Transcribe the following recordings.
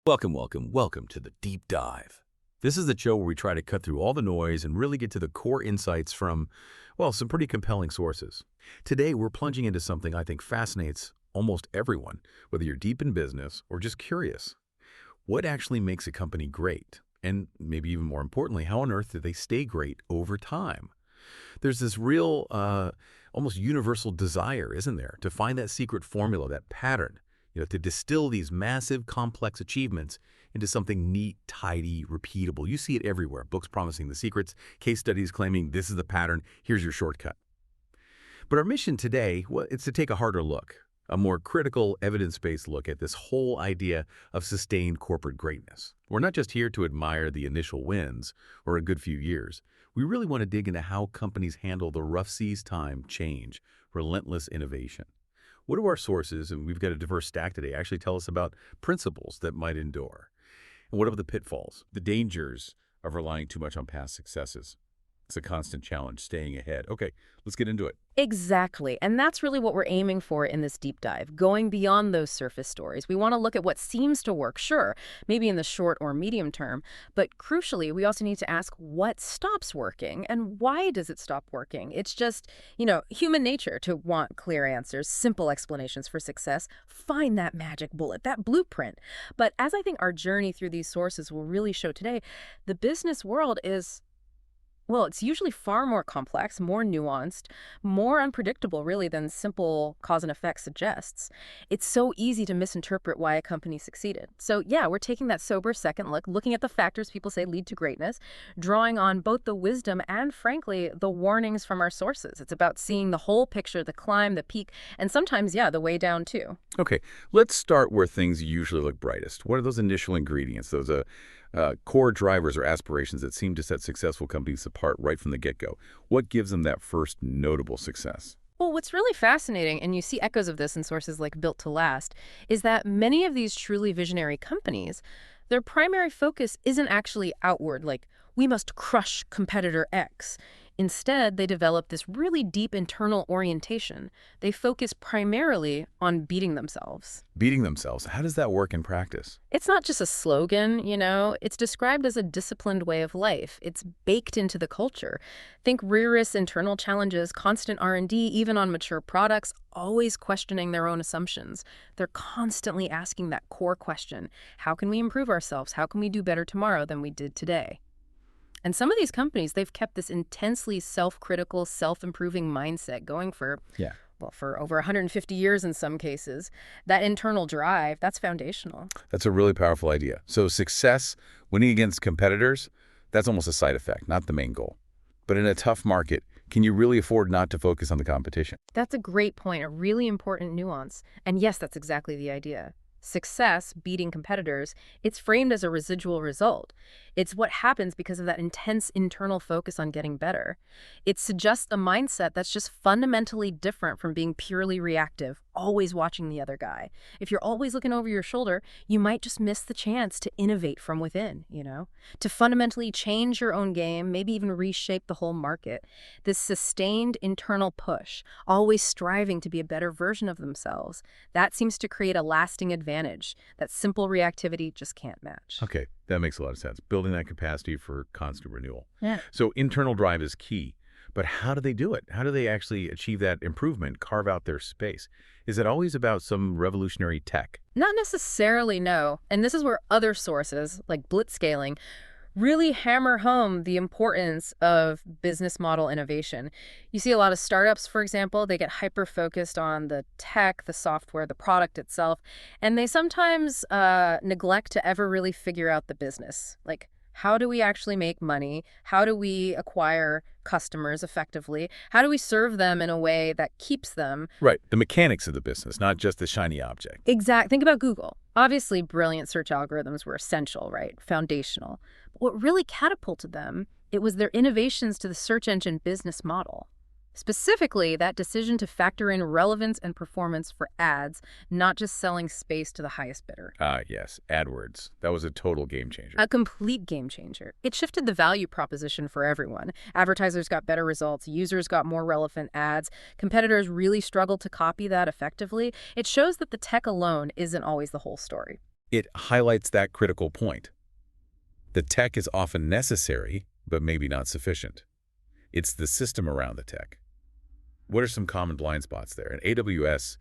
Welcome to the Deep Dive. This is the show where we try to cut through all the noise and really get to the core insights from, well, some pretty compelling sources. Today, we're plunging into something I think fascinates almost everyone, whether you're deep in business or just curious. What actually makes a company great? And maybe even more importantly, how on earth do they stay great over time? There's this real, almost universal desire, isn't there, to find that secret formula, that pattern, to distill these massive, complex achievements into something neat, tidy, repeatable. You see it everywhere. Books promising the secrets, case studies claiming this is the pattern, here's your shortcut. But our mission today, well, it's to take a harder look, a more critical, evidence-based look at this whole idea of sustained corporate greatness. We're not just here to admire the initial wins or a good few years. We really want to dig into how companies handle the rough seas time, change, relentless innovation. What do our sources, and we've got a diverse stack today, actually tell us about principles that might endure? And what about the pitfalls, the dangers of relying too much on past successes? It's a constant challenge, staying ahead. Okay, let's get into it. Exactly. And that's really what we're aiming for in this deep dive, going beyond those surface stories. We want to look at what seems to work, sure, maybe in the short or medium term, but crucially, we also need to ask what stops working and why does it stop working? It's just, human nature to want clear answers, simple explanations for success, find that magic bullet, that blueprint. But as I think our journey through these sources will really show today, the business world is, well, it's usually far more complex, more nuanced, more unpredictable, really, than simple cause and effect suggests. It's so easy to misinterpret why a company succeeded. So, yeah, we're taking that sober second look, looking at the factors people say lead to greatness, drawing on both the wisdom and, frankly, the warnings from our sources. It's about seeing the whole picture, the climb, the peak, and sometimes, yeah, the way down, too. Okay, let's start where things usually look brightest. What are those initial ingredients, those core drivers or aspirations that seem to set successful companies apart right from the get-go? What gives them that first notable success? Well, what's really fascinating, and you see echoes of this in sources like Built to Last, is that many of these truly visionary companies, their primary focus isn't actually outward, like, we must crush competitor X. Instead, they develop this really deep internal orientation. They focus primarily on beating themselves. Beating themselves. How does that work in practice? It's not just a slogan, It's described as a disciplined way of life. It's baked into the culture. Think rigorous internal challenges, constant R&D, even on mature products, always questioning their own assumptions. They're constantly asking that core question. How can we improve ourselves? How can we do better tomorrow than we did today? And some of these companies, they've kept this intensely self-critical, self-improving mindset going for over 150 years in some cases. That internal drive, that's foundational. That's a really powerful idea. So success, winning against competitors, that's almost a side effect, not the main goal. But in a tough market, can you really afford not to focus on the competition? That's a great point, a really important nuance. And yes, that's exactly the idea. Success, beating competitors, it's framed as a residual result. It's what happens because of that intense internal focus on getting better. It suggests a mindset that's just fundamentally different from being purely reactive, always watching the other guy. If you're always looking over your shoulder, you might just miss the chance to innovate from within, to fundamentally change your own game, maybe even reshape the whole market. This sustained internal push, always striving to be a better version of themselves, that seems to create a lasting advantage that simple reactivity just can't match. Okay, that makes a lot of sense. Building that capacity for constant renewal. Yeah. So internal drive is key. But how do they do it? How do they actually achieve that improvement, carve out their space? Is it always about some revolutionary tech? Not necessarily, no. And this is where other sources, like blitzscaling, really hammer home the importance of business model innovation. You see a lot of startups, for example, they get hyper-focused on the tech, the software, the product itself, and they sometimes neglect to ever really figure out the business. Like, how do we actually make money? How do we acquire customers effectively? How do we serve them in a way that keeps them? Right, the mechanics of the business, not just the shiny object. Exact. Think about Google. Obviously, brilliant search algorithms were essential, right? Foundational. But what really catapulted them, it was their innovations to the search engine business model. Specifically, that decision to factor in relevance and performance for ads, not just selling space to the highest bidder. Ah, yes, AdWords. That was a total game changer. A complete game changer. It shifted the value proposition for everyone. Advertisers got better results, users got more relevant ads, competitors really struggled to copy that effectively. It shows that the tech alone isn't always the whole story. It highlights that critical point. The tech is often necessary, but maybe not sufficient. It's the system around the tech. What are some common blind spots there? And AWS,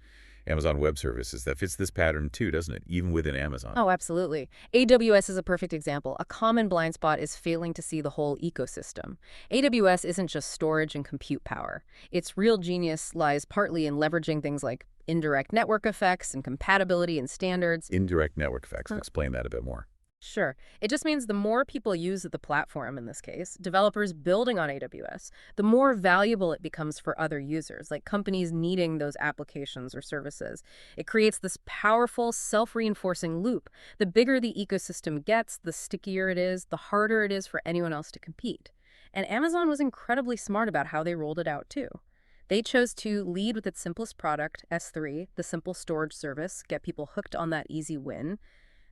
Amazon Web Services, that fits this pattern too, doesn't it? Even within Amazon. Oh, absolutely. AWS is a perfect example. A common blind spot is failing to see the whole ecosystem. AWS isn't just storage and compute power. Its real genius lies partly in leveraging things like indirect network effects and compatibility and standards. Indirect network effects. Explain that a bit more. Sure. It just means the more people use the platform, in this case, developers building on AWS, the more valuable it becomes for other users, like companies needing those applications or services. It creates this powerful, self-reinforcing loop. The bigger the ecosystem gets, the stickier it is, the harder it is for anyone else to compete. And Amazon was incredibly smart about how they rolled it out, too. They chose to lead with its simplest product, S3, the simple storage service, get people hooked on that easy win.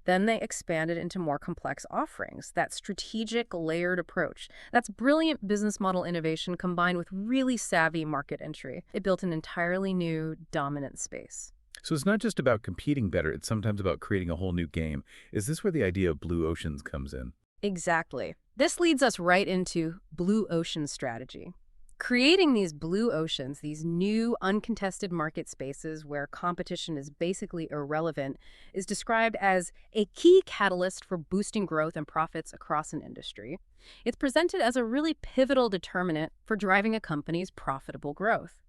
Then they expanded into more complex offerings, that strategic, layered approach. That's brilliant business model innovation combined with really savvy market entry. It built an entirely new, dominant space. So it's not just about competing better, it's sometimes about creating a whole new game. Is this where the idea of blue oceans comes in? Exactly. This leads us right into blue ocean strategy. Creating these blue oceans, these new uncontested market spaces where competition is basically irrelevant, is described as a key catalyst for boosting growth and profits across an industry. It's presented as a really pivotal determinant for driving a company's profitable growth.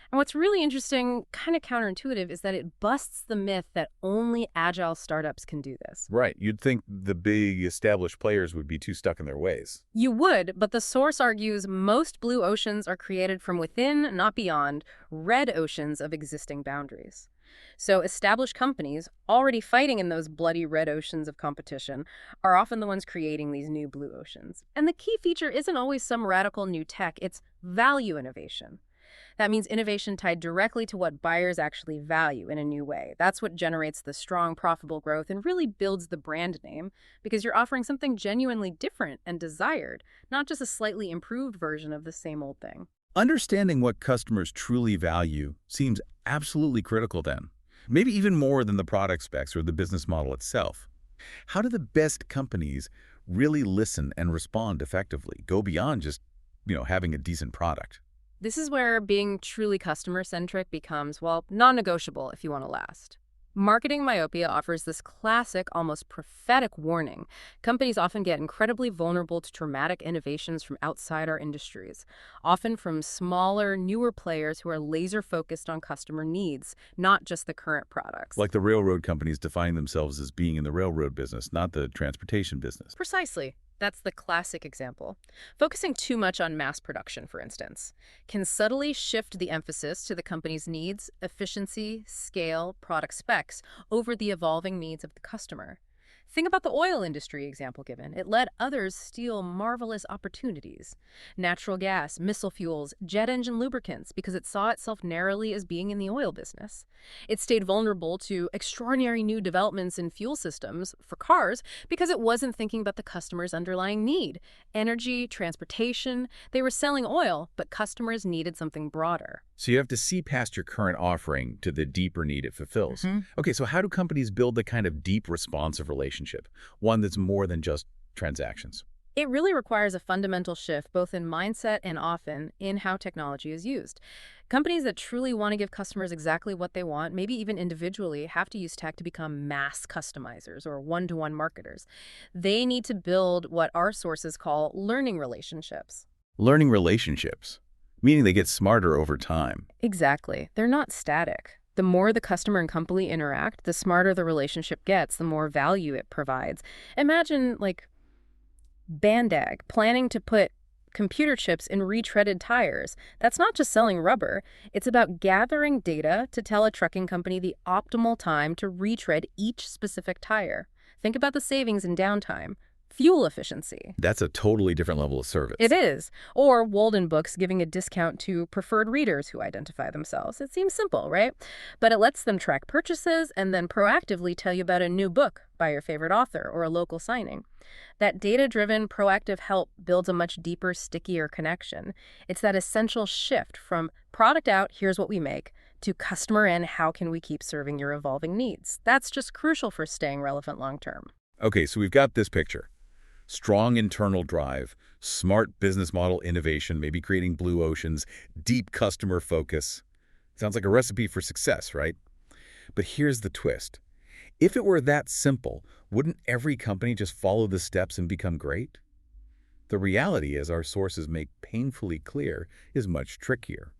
And what's really interesting, kind of counterintuitive, is that it busts the myth that only agile startups can do this. Right. You'd think the big established players would be too stuck in their ways. You would, but the source argues most blue oceans are created from within, not beyond, red oceans of existing boundaries. So established companies, already fighting in those bloody red oceans of competition, are often the ones creating these new blue oceans. And the key feature isn't always some radical new tech, it's value innovation. That means innovation tied directly to what buyers actually value in a new way. That's what generates the strong, profitable growth and really builds the brand name, because you're offering something genuinely different and desired, not just a slightly improved version of the same old thing. Understanding what customers truly value seems absolutely critical then, maybe even more than the product specs or the business model itself. How do the best companies really listen and respond effectively, go beyond just, having a decent product? This is where being truly customer-centric becomes, well, non-negotiable if you want to last. Marketing myopia offers this classic, almost prophetic warning. Companies often get incredibly vulnerable to dramatic innovations from outside our industries, often from smaller, newer players who are laser-focused on customer needs, not just the current products. Like the railroad companies defining themselves as being in the railroad business, not the transportation business. Precisely. That's the classic example. Focusing too much on mass production, for instance, can subtly shift the emphasis to the company's needs, efficiency, scale, product specs over the evolving needs of the customer. Think about the oil industry example given. It let others steal marvelous opportunities. Natural gas, missile fuels, jet engine lubricants, because it saw itself narrowly as being in the oil business. It stayed vulnerable to extraordinary new developments in fuel systems for cars because it wasn't thinking about the customer's underlying need. Energy, transportation, they were selling oil, but customers needed something broader. So you have to see past your current offering to the deeper need it fulfills. Okay, so how do companies build the kind of deep, responsive relationship, one that's more than just transactions? It really requires a fundamental shift, both in mindset and often in how technology is used. Companies that truly want to give customers exactly what they want, maybe even individually, have to use tech to become mass customizers or one-to-one marketers. They need to build what our sources call learning relationships. Learning relationships, meaning they get smarter over time. Exactly. They're not static. The more the customer and company interact, the smarter the relationship gets, the more value it provides. Imagine, Bandag planning to put computer chips in retreaded tires. That's not just selling rubber. It's about gathering data to tell a trucking company the optimal time to retread each specific tire. Think about the savings in downtime. Fuel efficiency. That's a totally different level of service. It is. Or Walden Books giving a discount to preferred readers who identify themselves. It seems simple, right? But it lets them track purchases and then proactively tell you about a new book by your favorite author or a local signing. That data-driven, proactive help builds a much deeper, stickier connection. It's that essential shift from product out, here's what we make, to customer and how can we keep serving your evolving needs. That's just crucial for staying relevant long term. Okay, so we've got this picture. Strong internal drive, smart business model innovation, maybe creating blue oceans, deep customer focus. Sounds like a recipe for success, right? But here's the twist. If it were that simple, wouldn't every company just follow the steps and become great? The reality, as our sources make painfully clear, is much trickier.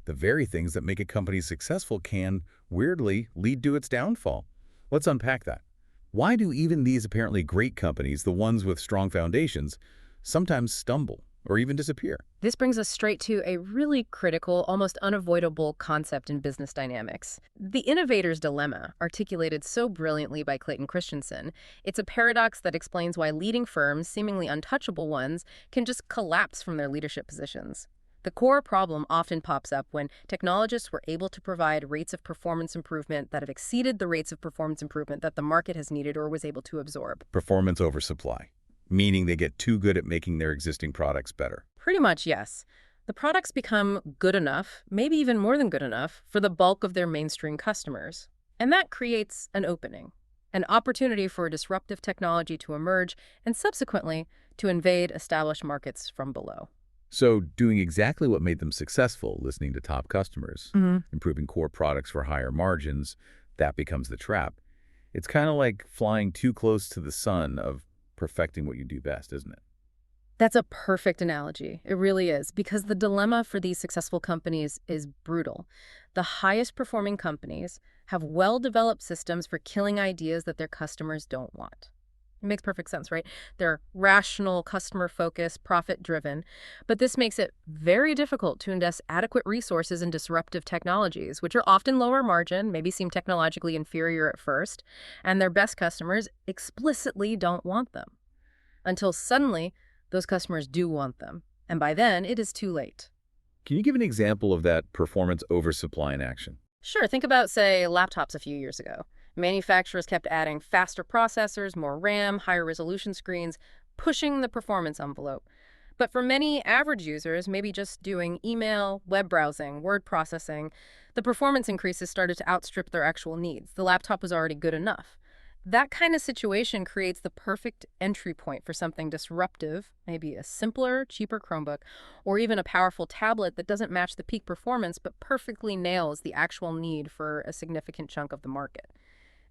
The very things that make a company successful can, weirdly, lead to its downfall. Let's unpack that. Why do even these apparently great companies, the ones with strong foundations, sometimes stumble or even disappear? This brings us straight to a really critical, almost unavoidable concept in business dynamics. The innovator's dilemma, articulated so brilliantly by Clayton Christensen. It's a paradox that explains why leading firms, seemingly untouchable ones, can just collapse from their leadership positions. The core problem often pops up when technologists were able to provide rates of performance improvement that have exceeded the rates of performance improvement that the market has needed or was able to absorb. Performance oversupply, meaning they get too good at making their existing products better. Pretty much, yes. The products become good enough, maybe even more than good enough, for the bulk of their mainstream customers. And that creates an opening, an opportunity for disruptive technology to emerge and subsequently to invade established markets from below. So doing exactly what made them successful, listening to top customers, improving core products for higher margins, that becomes the trap. It's kind of like flying too close to the sun of perfecting what you do best, isn't it? That's a perfect analogy. It really is, because the dilemma for these successful companies is brutal. The highest performing companies have well-developed systems for killing ideas that their customers don't want. It makes perfect sense, right? They're rational, customer-focused, profit-driven. But this makes it very difficult to invest adequate resources in disruptive technologies, which are often lower margin, maybe seem technologically inferior at first, and their best customers explicitly don't want them. Until suddenly, those customers do want them. And by then, it is too late. Can you give an example of that performance oversupply in action? Sure, think about, say, laptops a few years ago. Manufacturers kept adding faster processors, more RAM, higher resolution screens, pushing the performance envelope. But for many average users, maybe just doing email, web browsing, word processing, the performance increases started to outstrip their actual needs. The laptop was already good enough. That kind of situation creates the perfect entry point for something disruptive, maybe a simpler, cheaper Chromebook, or even a powerful tablet that doesn't match the peak performance but perfectly nails the actual need for a significant chunk of the market.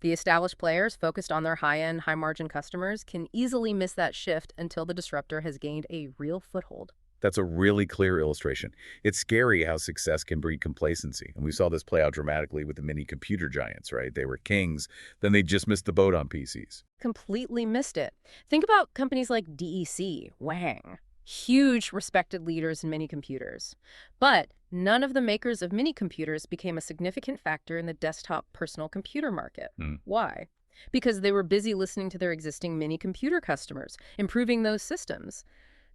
The established players focused on their high-end, high-margin customers can easily miss that shift until the disruptor has gained a real foothold. That's a really clear illustration. It's scary how success can breed complacency. And we saw this play out dramatically with the mini computer giants, right? They were kings, then they just missed the boat on PCs. Completely missed it. Think about companies like DEC, Wang, huge respected leaders in mini computers. But none of the makers of mini computers became a significant factor in the desktop personal computer market. Why? Because they were busy listening to their existing mini computer customers, improving those systems.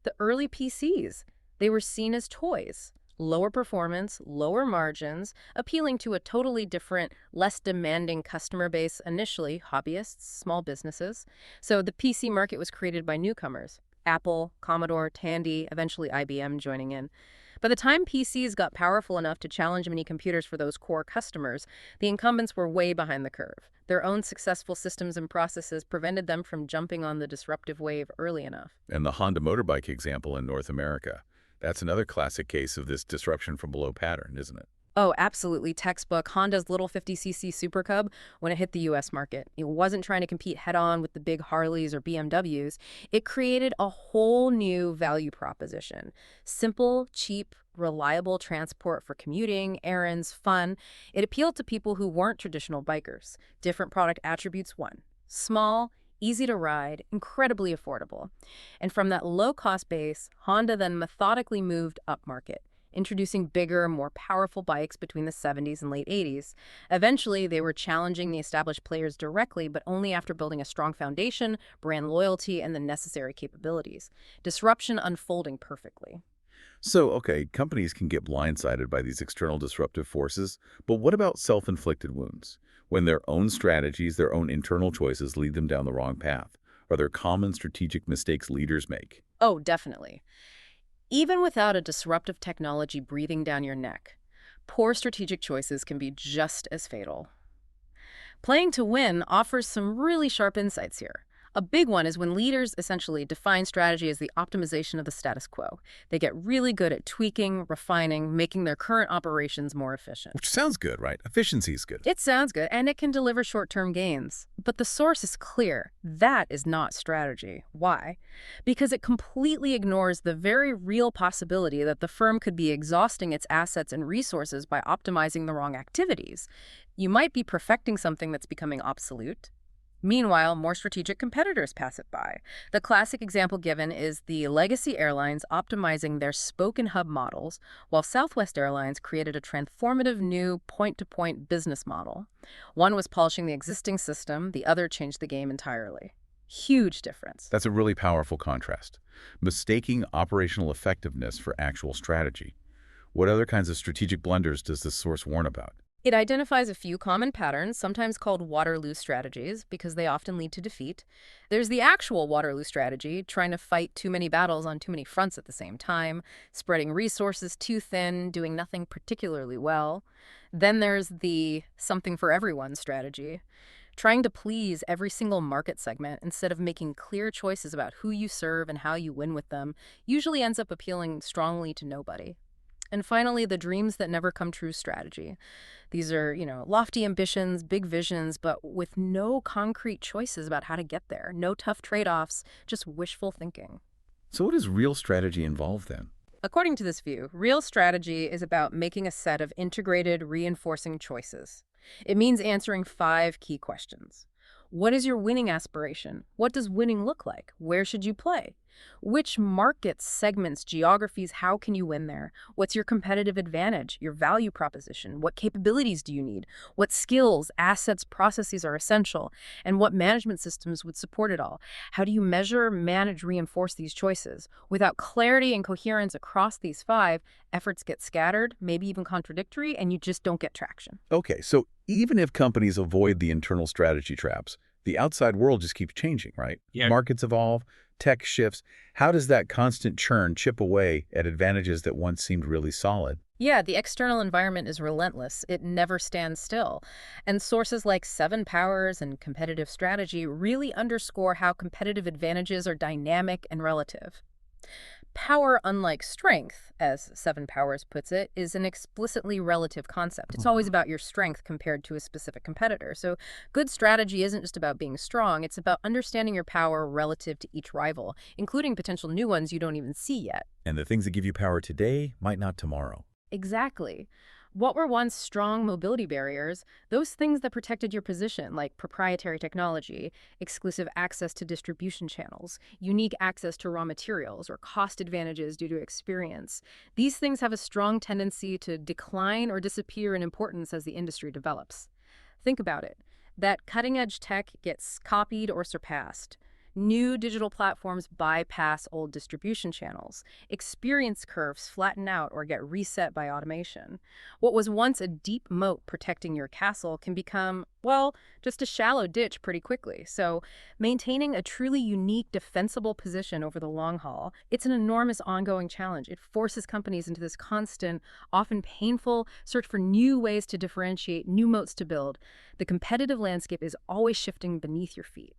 The early PCs, they were seen as toys, lower performance, lower margins, appealing to a totally different, less demanding customer base initially, hobbyists, small businesses. So the PC market was created by newcomers, Apple, Commodore, Tandy, eventually IBM joining in. By the time PCs got powerful enough to challenge mini computers for those core customers, the incumbents were way behind the curve. Their own successful systems and processes prevented them from jumping on the disruptive wave early enough. And the Honda motorbike example in North America, that's another classic case of this disruption from below pattern, isn't it? Oh, absolutely. Textbook. Honda's little 50cc Super Cub, when it hit the U.S. market, it wasn't trying to compete head-on with the big Harleys or BMWs. It created a whole new value proposition. Simple, cheap, reliable transport for commuting, errands, fun. It appealed to people who weren't traditional bikers. Different product attributes won. Small, easy to ride, incredibly affordable. And from that low-cost base, Honda then methodically moved upmarket, introducing bigger, more powerful bikes between the 70s and late 80s. Eventually, they were challenging the established players directly, but only after building a strong foundation, brand loyalty, and the necessary capabilities. Disruption unfolding perfectly. So, okay, companies can get blindsided by these external disruptive forces, but what about self-inflicted wounds? When their own strategies, their own internal choices lead them down the wrong path? Are there common strategic mistakes leaders make? Oh, definitely. Even without a disruptive technology breathing down your neck, Poor strategic choices can be just as fatal. Playing to win offers some really sharp insights here. A big one is when leaders essentially define strategy as the optimization of the status quo. They get really good at tweaking, refining, making their current operations more efficient. Which sounds good, right? Efficiency is good. It sounds good, and it can deliver short-term gains. But the source is clear. That is not strategy. Why? Because it completely ignores the very real possibility that the firm could be exhausting its assets and resources by optimizing the wrong activities. You might be perfecting something that's becoming obsolete. Meanwhile, more strategic competitors pass it by. The classic example given is the legacy airlines optimizing their spoke and hub models, while Southwest Airlines created a transformative new point-to-point business model. One was polishing the existing system, the other changed the game entirely. Huge difference. That's a really powerful contrast. Mistaking operational effectiveness for actual strategy. What other kinds of strategic blunders does this source warn about? It identifies a few common patterns, sometimes called Waterloo strategies, because they often lead to defeat. There's the actual Waterloo strategy, trying to fight too many battles on too many fronts at the same time, spreading resources too thin, doing nothing particularly well. Then there's the something for everyone strategy, trying to please every single market segment instead of making clear choices about who you serve and how you win with them, usually ends up appealing strongly to nobody. And finally, the dreams that never come true strategy. These are, lofty ambitions, big visions, but with no concrete choices about how to get there. No tough trade-offs, just wishful thinking. So what does real strategy involve then? According to this view, real strategy is about making a set of integrated, reinforcing choices. It means answering 5 key questions. What is your winning aspiration? What does winning look like? Where should you play? Which markets, segments, geographies, how can you win there? What's your competitive advantage, your value proposition? What capabilities do you need? What skills, assets, processes are essential? And what management systems would support it all? How do you measure, manage, reinforce these choices? Without clarity and coherence across these 5, efforts get scattered, maybe even contradictory, and you just don't get traction. Okay, so even if companies avoid the internal strategy traps, the outside world just keeps changing, right? Yeah. Markets evolve, tech shifts. How does that constant churn chip away at advantages that once seemed really solid? Yeah, the external environment is relentless. It never stands still. And sources like 7 Powers and competitive strategy really underscore how competitive advantages are dynamic and relative. Power, unlike strength, as 7 Powers puts it, is an explicitly relative concept. It's always about your strength compared to a specific competitor. So good strategy isn't just about being strong, it's about understanding your power relative to each rival, including potential new ones you don't even see yet. And the things that give you power today might not tomorrow. Exactly. What were once strong mobility barriers, those things that protected your position, like proprietary technology, exclusive access to distribution channels, unique access to raw materials, or cost advantages due to experience, these things have a strong tendency to decline or disappear in importance as the industry develops. Think about it. That cutting-edge tech gets copied or surpassed. New digital platforms bypass old distribution channels. Experience curves flatten out or get reset by automation. What was once a deep moat protecting your castle can become, well, just a shallow ditch pretty quickly. So maintaining a truly unique, defensible position over the long haul, it's an enormous ongoing challenge. It forces companies into this constant, often painful, search for new ways to differentiate, new moats to build. The competitive landscape is always shifting beneath your feet.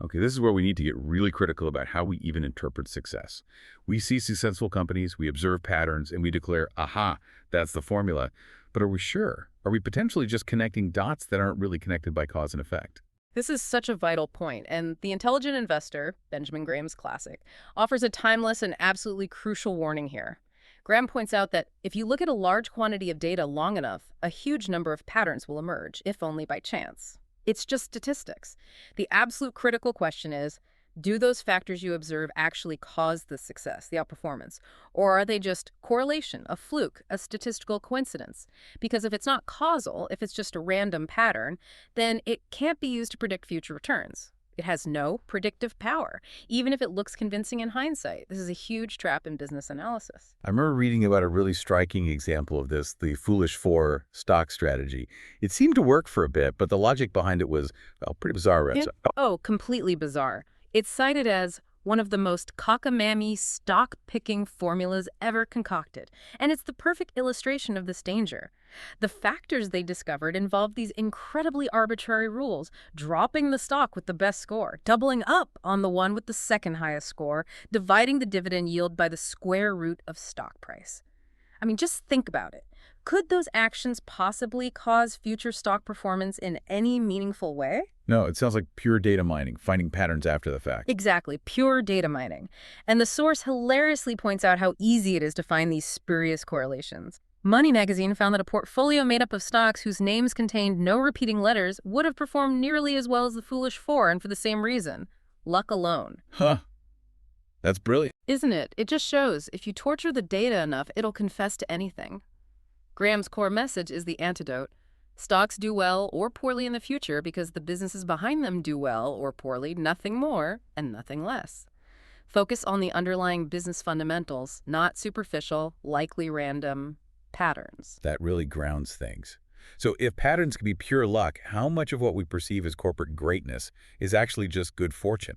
Okay, this is where we need to get really critical about how we even interpret success. We see successful companies, we observe patterns, and we declare, aha, that's the formula. But are we sure? Are we potentially just connecting dots that aren't really connected by cause and effect? This is such a vital point, and The Intelligent Investor, Benjamin Graham's classic, offers a timeless and absolutely crucial warning here. Graham points out that if you look at a large quantity of data long enough, a huge number of patterns will emerge, if only by chance. It's just statistics. The absolute critical question is, do those factors you observe actually cause the success, the outperformance? Or are they just correlation, a fluke, a statistical coincidence? Because if it's not causal, if it's just a random pattern, then it can't be used to predict future returns. It has no predictive power, even if it looks convincing in hindsight. This is a huge trap in business analysis. I remember reading about a really striking example of this, the Foolish 4 stock strategy. It seemed to work for a bit, but the logic behind it was, well, pretty bizarre. Completely bizarre. It's cited as one of the most cockamamie stock-picking formulas ever concocted, and it's the perfect illustration of this danger. The factors they discovered involved these incredibly arbitrary rules, dropping the stock with the best score, doubling up on the one with the second highest score, dividing the dividend yield by the square root of stock price. I mean, just think about it. Could those actions possibly cause future stock performance in any meaningful way? No, it sounds like pure data mining, finding patterns after the fact. Exactly, pure data mining. And the source hilariously points out how easy it is to find these spurious correlations. Money magazine found that a portfolio made up of stocks whose names contained no repeating letters would have performed nearly as well as the Foolish Four, and for the same reason: luck alone. Huh. That's brilliant. Isn't it? It just shows if you torture the data enough, it'll confess to anything. Graham's core message is the antidote. Stocks do well or poorly in the future because the businesses behind them do well or poorly, nothing more and nothing less. Focus on the underlying business fundamentals, not superficial, likely random patterns. That really grounds things. So if patterns can be pure luck, how much of what we perceive as corporate greatness is actually just good fortune?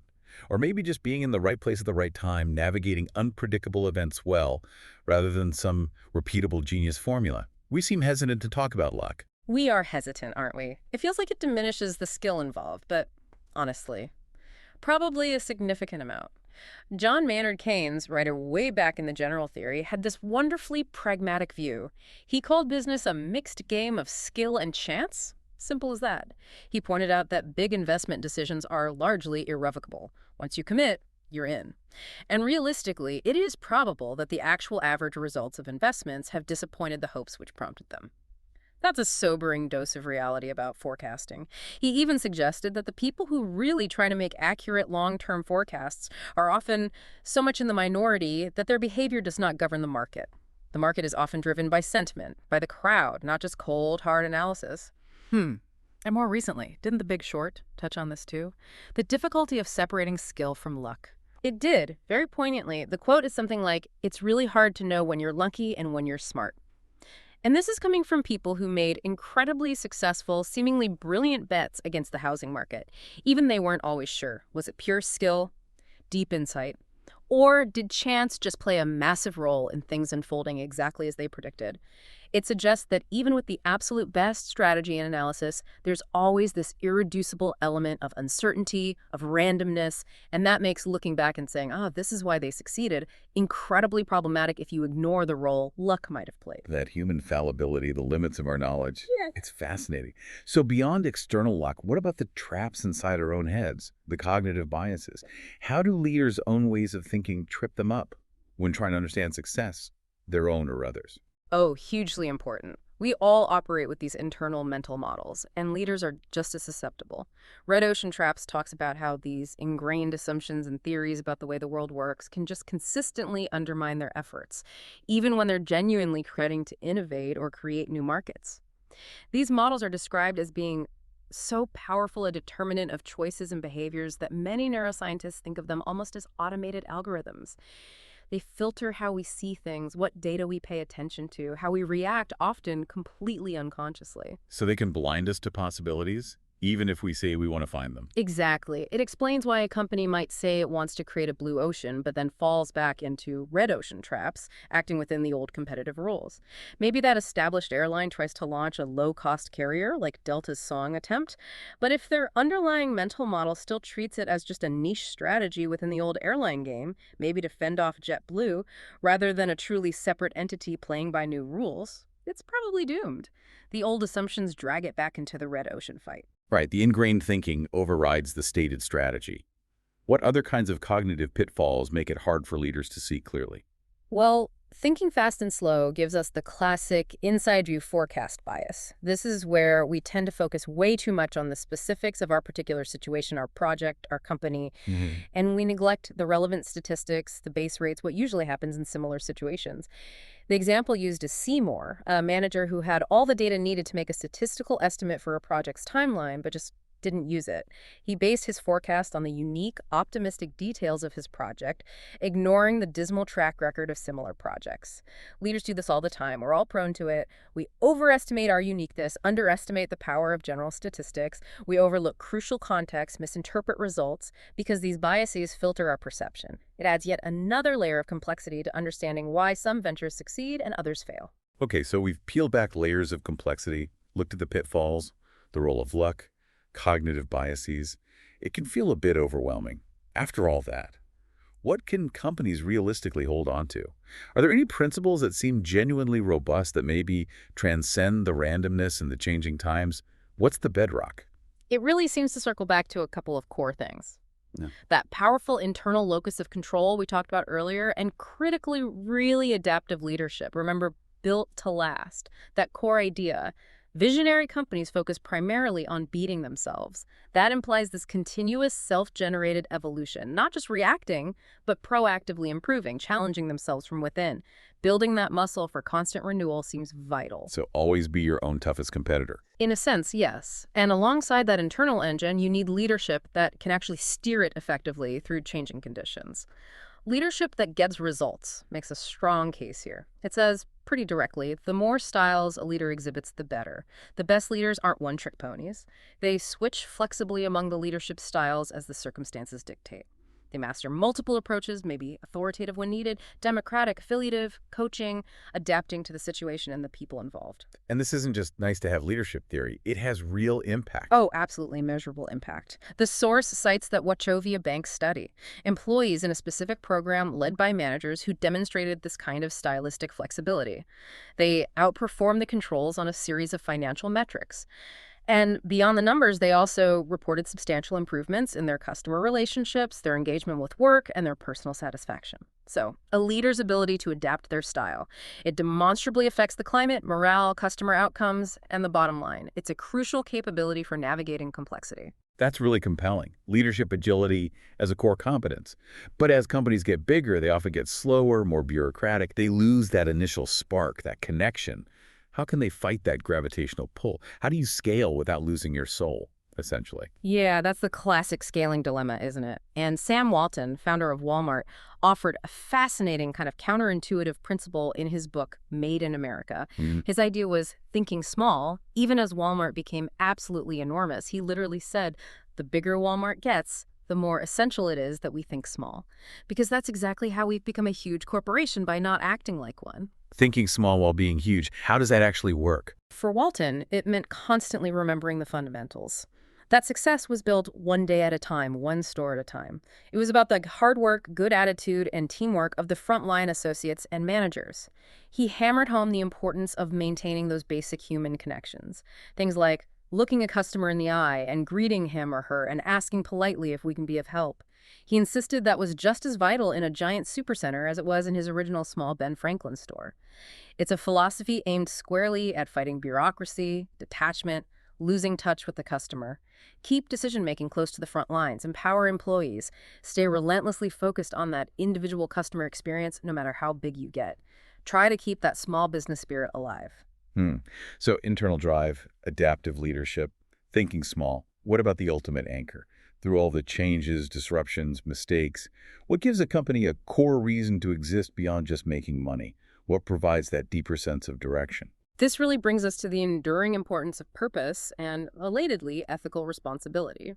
Or maybe just being in the right place at the right time, navigating unpredictable events well, rather than some repeatable genius formula. We seem hesitant to talk about luck. We are hesitant, aren't we? It feels like it diminishes the skill involved, but honestly, probably a significant amount. John Maynard Keynes, writer way back in the general theory, had this wonderfully pragmatic view. He called business a mixed game of skill and chance. Simple as that. He pointed out that big investment decisions are largely irrevocable. Once you commit, you're in. And realistically, it is probable that the actual average results of investments have disappointed the hopes which prompted them. That's a sobering dose of reality about forecasting. He even suggested that the people who really try to make accurate long-term forecasts are often so much in the minority that their behavior does not govern the market. The market is often driven by sentiment, by the crowd, not just cold, hard analysis. And more recently, didn't The Big Short touch on this too? The difficulty of separating skill from luck. It did, very poignantly. The quote is something like, "It's really hard to know when you're lucky and when you're smart." And this is coming from people who made incredibly successful, seemingly brilliant bets against the housing market. Even they weren't always sure. Was it pure skill, deep insight, or did chance just play a massive role in things unfolding exactly as they predicted? It suggests that even with the absolute best strategy and analysis, there's always this irreducible element of uncertainty, of randomness, and that makes looking back and saying, this is why they succeeded, incredibly problematic if you ignore the role luck might have played. That human fallibility, the limits of our knowledge. Yeah. It's fascinating. So beyond external luck, what about the traps inside our own heads, the cognitive biases? How do leaders' own ways of thinking trip them up when trying to understand success, their own or others? Oh, hugely important. We all operate with these internal mental models, and leaders are just as susceptible. Red Ocean Traps talks about how these ingrained assumptions and theories about the way the world works can just consistently undermine their efforts, even when they're genuinely trying to innovate or create new markets. These models are described as being so powerful a determinant of choices and behaviors that many neuroscientists think of them almost as automated algorithms. They filter how we see things, what data we pay attention to, how we react, often completely unconsciously. So they can blind us to possibilities, even if we say we want to find them. Exactly. It explains why a company might say it wants to create a blue ocean, but then falls back into red ocean traps, acting within the old competitive rules. Maybe that established airline tries to launch a low-cost carrier, like Delta's Song attempt, but if their underlying mental model still treats it as just a niche strategy within the old airline game, maybe to fend off JetBlue, rather than a truly separate entity playing by new rules, it's probably doomed. The old assumptions drag it back into the red ocean fight. Right, the ingrained thinking overrides the stated strategy. What other kinds of cognitive pitfalls make it hard for leaders to see clearly? Well, thinking fast and slow gives us the classic inside view forecast bias. This is where we tend to focus way too much on the specifics of our particular situation, our project, our company, and we neglect the relevant statistics, the base rates, what usually happens in similar situations. The example used is Seymour, a manager who had all the data needed to make a statistical estimate for a project's timeline, but just didn't use it. He based his forecast on the unique, optimistic details of his project, ignoring the dismal track record of similar projects. Leaders do this all the time. We're all prone to it. We overestimate our uniqueness, underestimate the power of general statistics. We overlook crucial context, misinterpret results, because these biases filter our perception. It adds yet another layer of complexity to understanding why some ventures succeed and others fail. Okay, so we've peeled back layers of complexity, looked at the pitfalls, the role of luck, cognitive biases. It can feel a bit overwhelming. After all that, what can companies realistically hold on to? Are there any principles that seem genuinely robust that maybe transcend the randomness and the changing times? What's the bedrock? It really seems to circle back to a couple of core things. Yeah. That powerful internal locus of control we talked about earlier, and critically, really adaptive leadership. Remember, built to last. That core idea. Visionary companies focus primarily on beating themselves. That implies this continuous self-generated evolution, not just reacting, but proactively improving, challenging themselves from within. Building that muscle for constant renewal seems vital. So always be your own toughest competitor. In a sense, yes. And alongside that internal engine, you need leadership that can actually steer it effectively through changing conditions. Leadership that gets results makes a strong case here. It says, pretty directly, the more styles a leader exhibits, the better. The best leaders aren't one-trick ponies. They switch flexibly among the leadership styles as the circumstances dictate. They master multiple approaches, maybe authoritative when needed, democratic, affiliative, coaching, adapting to the situation and the people involved. And this isn't just nice to have leadership theory. It has real impact. Oh, absolutely measurable impact. The source cites that Wachovia Bank study. Employees in a specific program led by managers who demonstrated this kind of stylistic flexibility. They outperformed the controls on a series of financial metrics. And beyond the numbers, they also reported substantial improvements in their customer relationships, their engagement with work, and their personal satisfaction. So, a leader's ability to adapt their style. It demonstrably affects the climate, morale, customer outcomes, and the bottom line. It's a crucial capability for navigating complexity. That's really compelling. Leadership agility as a core competence. But as companies get bigger, they often get slower, more bureaucratic. They lose that initial spark, that connection. How can they fight that gravitational pull? How do you scale without losing your soul, essentially? Yeah, that's the classic scaling dilemma, isn't it? And Sam Walton, founder of Walmart, offered a fascinating kind of counterintuitive principle in his book, Made in America. His idea was thinking small, even as Walmart became absolutely enormous. He literally said, the bigger Walmart gets, the more essential it is that we think small. Because that's exactly how we've become a huge corporation, by not acting like one. Thinking small while being huge. How does that actually work? For Walton, it meant constantly remembering the fundamentals. That success was built one day at a time, one store at a time. It was about the hard work, good attitude, and teamwork of the frontline associates and managers. He hammered home the importance of maintaining those basic human connections. Things like looking a customer in the eye and greeting him or her and asking politely if we can be of help. He insisted that was just as vital in a giant supercenter as it was in his original small Ben Franklin store. It's a philosophy aimed squarely at fighting bureaucracy, detachment, losing touch with the customer. Keep decision-making close to the front lines, empower employees, stay relentlessly focused on that individual customer experience no matter how big you get. Try to keep that small business spirit alive. So internal drive, adaptive leadership, thinking small. What about the ultimate anchor? Through all the changes, disruptions, mistakes, what gives a company a core reason to exist beyond just making money? What provides that deeper sense of direction? This really brings us to the enduring importance of purpose and, relatedly, ethical responsibility.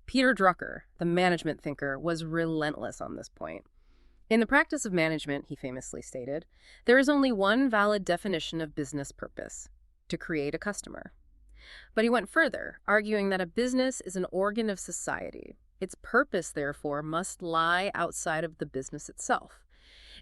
Peter Drucker, the management thinker, was relentless on this point. In the practice of management, he famously stated, there is only one valid definition of business purpose: to create a customer. But he went further, arguing that a business is an organ of society. Its purpose, therefore, must lie outside of the business itself.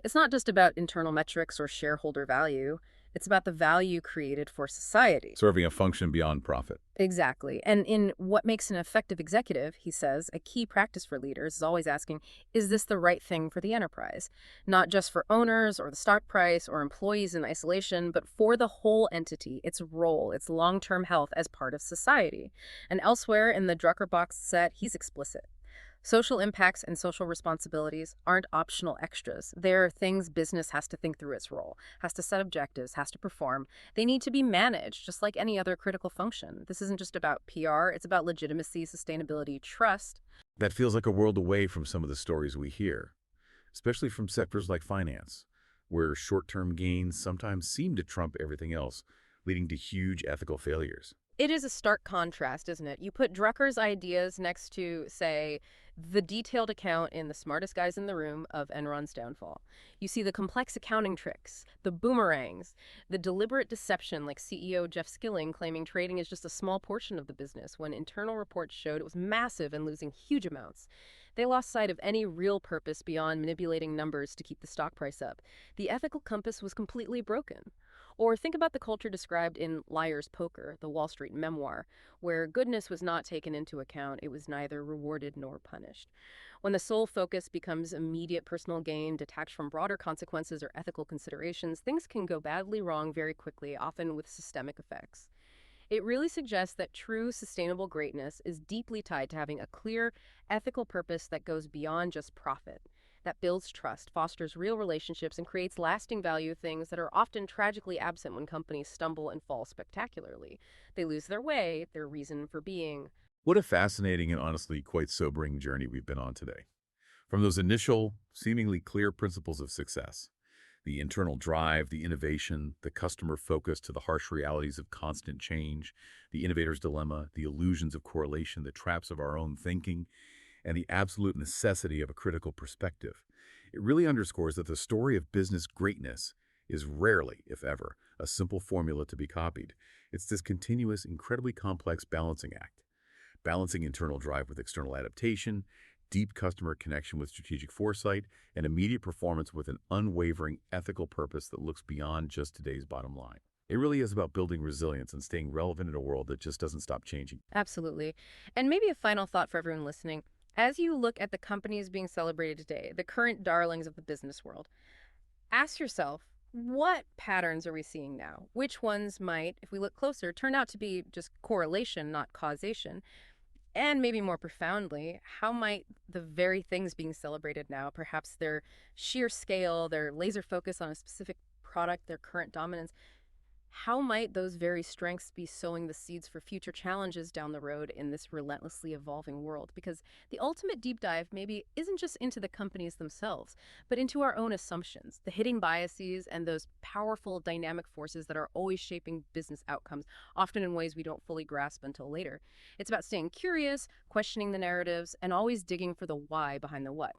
It's not just about internal metrics or shareholder value. It's about the value created for society. Serving a function beyond profit. Exactly. And in What Makes an Effective Executive, he says, a key practice for leaders is always asking, is this the right thing for the enterprise? Not just for owners or the stock price or employees in isolation, but for the whole entity, its role, its long-term health as part of society. And elsewhere in the Drucker box set, he's explicit. Social impacts and social responsibilities aren't optional extras. They're things business has to think through its role, has to set objectives, has to perform. They need to be managed, just like any other critical function. This isn't just about PR, it's about legitimacy, sustainability, trust. That feels like a world away from some of the stories we hear, especially from sectors like finance, where short-term gains sometimes seem to trump everything else, leading to huge ethical failures. It is a stark contrast, isn't it? You put Drucker's ideas next to, say, the detailed account in The Smartest Guys in the Room of Enron's downfall. You see the complex accounting tricks, the boomerangs, the deliberate deception like CEO Jeff Skilling claiming trading is just a small portion of the business when internal reports showed it was massive and losing huge amounts. They lost sight of any real purpose beyond manipulating numbers to keep the stock price up. The ethical compass was completely broken. Or think about the culture described in Liar's Poker, the Wall Street memoir, where goodness was not taken into account, it was neither rewarded nor punished. When the sole focus becomes immediate personal gain, detached from broader consequences or ethical considerations, things can go badly wrong very quickly, often with systemic effects. It really suggests that true sustainable greatness is deeply tied to having a clear ethical purpose that goes beyond just profit, that builds trust, fosters real relationships, and creates lasting value, things that are often tragically absent when companies stumble and fall spectacularly. They lose their way, their reason for being. What a fascinating and honestly quite sobering journey we've been on today. From those initial, seemingly clear principles of success, the internal drive, the innovation, the customer focus to the harsh realities of constant change, the innovator's dilemma, the illusions of correlation, the traps of our own thinking, and the absolute necessity of a critical perspective. It really underscores that the story of business greatness is rarely, if ever, a simple formula to be copied. It's this continuous, incredibly complex balancing act, balancing internal drive with external adaptation, deep customer connection with strategic foresight, and immediate performance with an unwavering ethical purpose that looks beyond just today's bottom line. It really is about building resilience and staying relevant in a world that just doesn't stop changing. Absolutely. And maybe a final thought for everyone listening. As you look at the companies being celebrated today, the current darlings of the business world, ask yourself, what patterns are we seeing now? Which ones might, if we look closer, turn out to be just correlation, not causation? And maybe more profoundly, how might the very things being celebrated now, perhaps their sheer scale, their laser focus on a specific product, their current dominance, how might those very strengths be sowing the seeds for future challenges down the road in this relentlessly evolving world? Because the ultimate deep dive maybe isn't just into the companies themselves, but into our own assumptions, the hidden biases, and those powerful dynamic forces that are always shaping business outcomes, often in ways we don't fully grasp until later. It's about staying curious, questioning the narratives, and always digging for the why behind the what.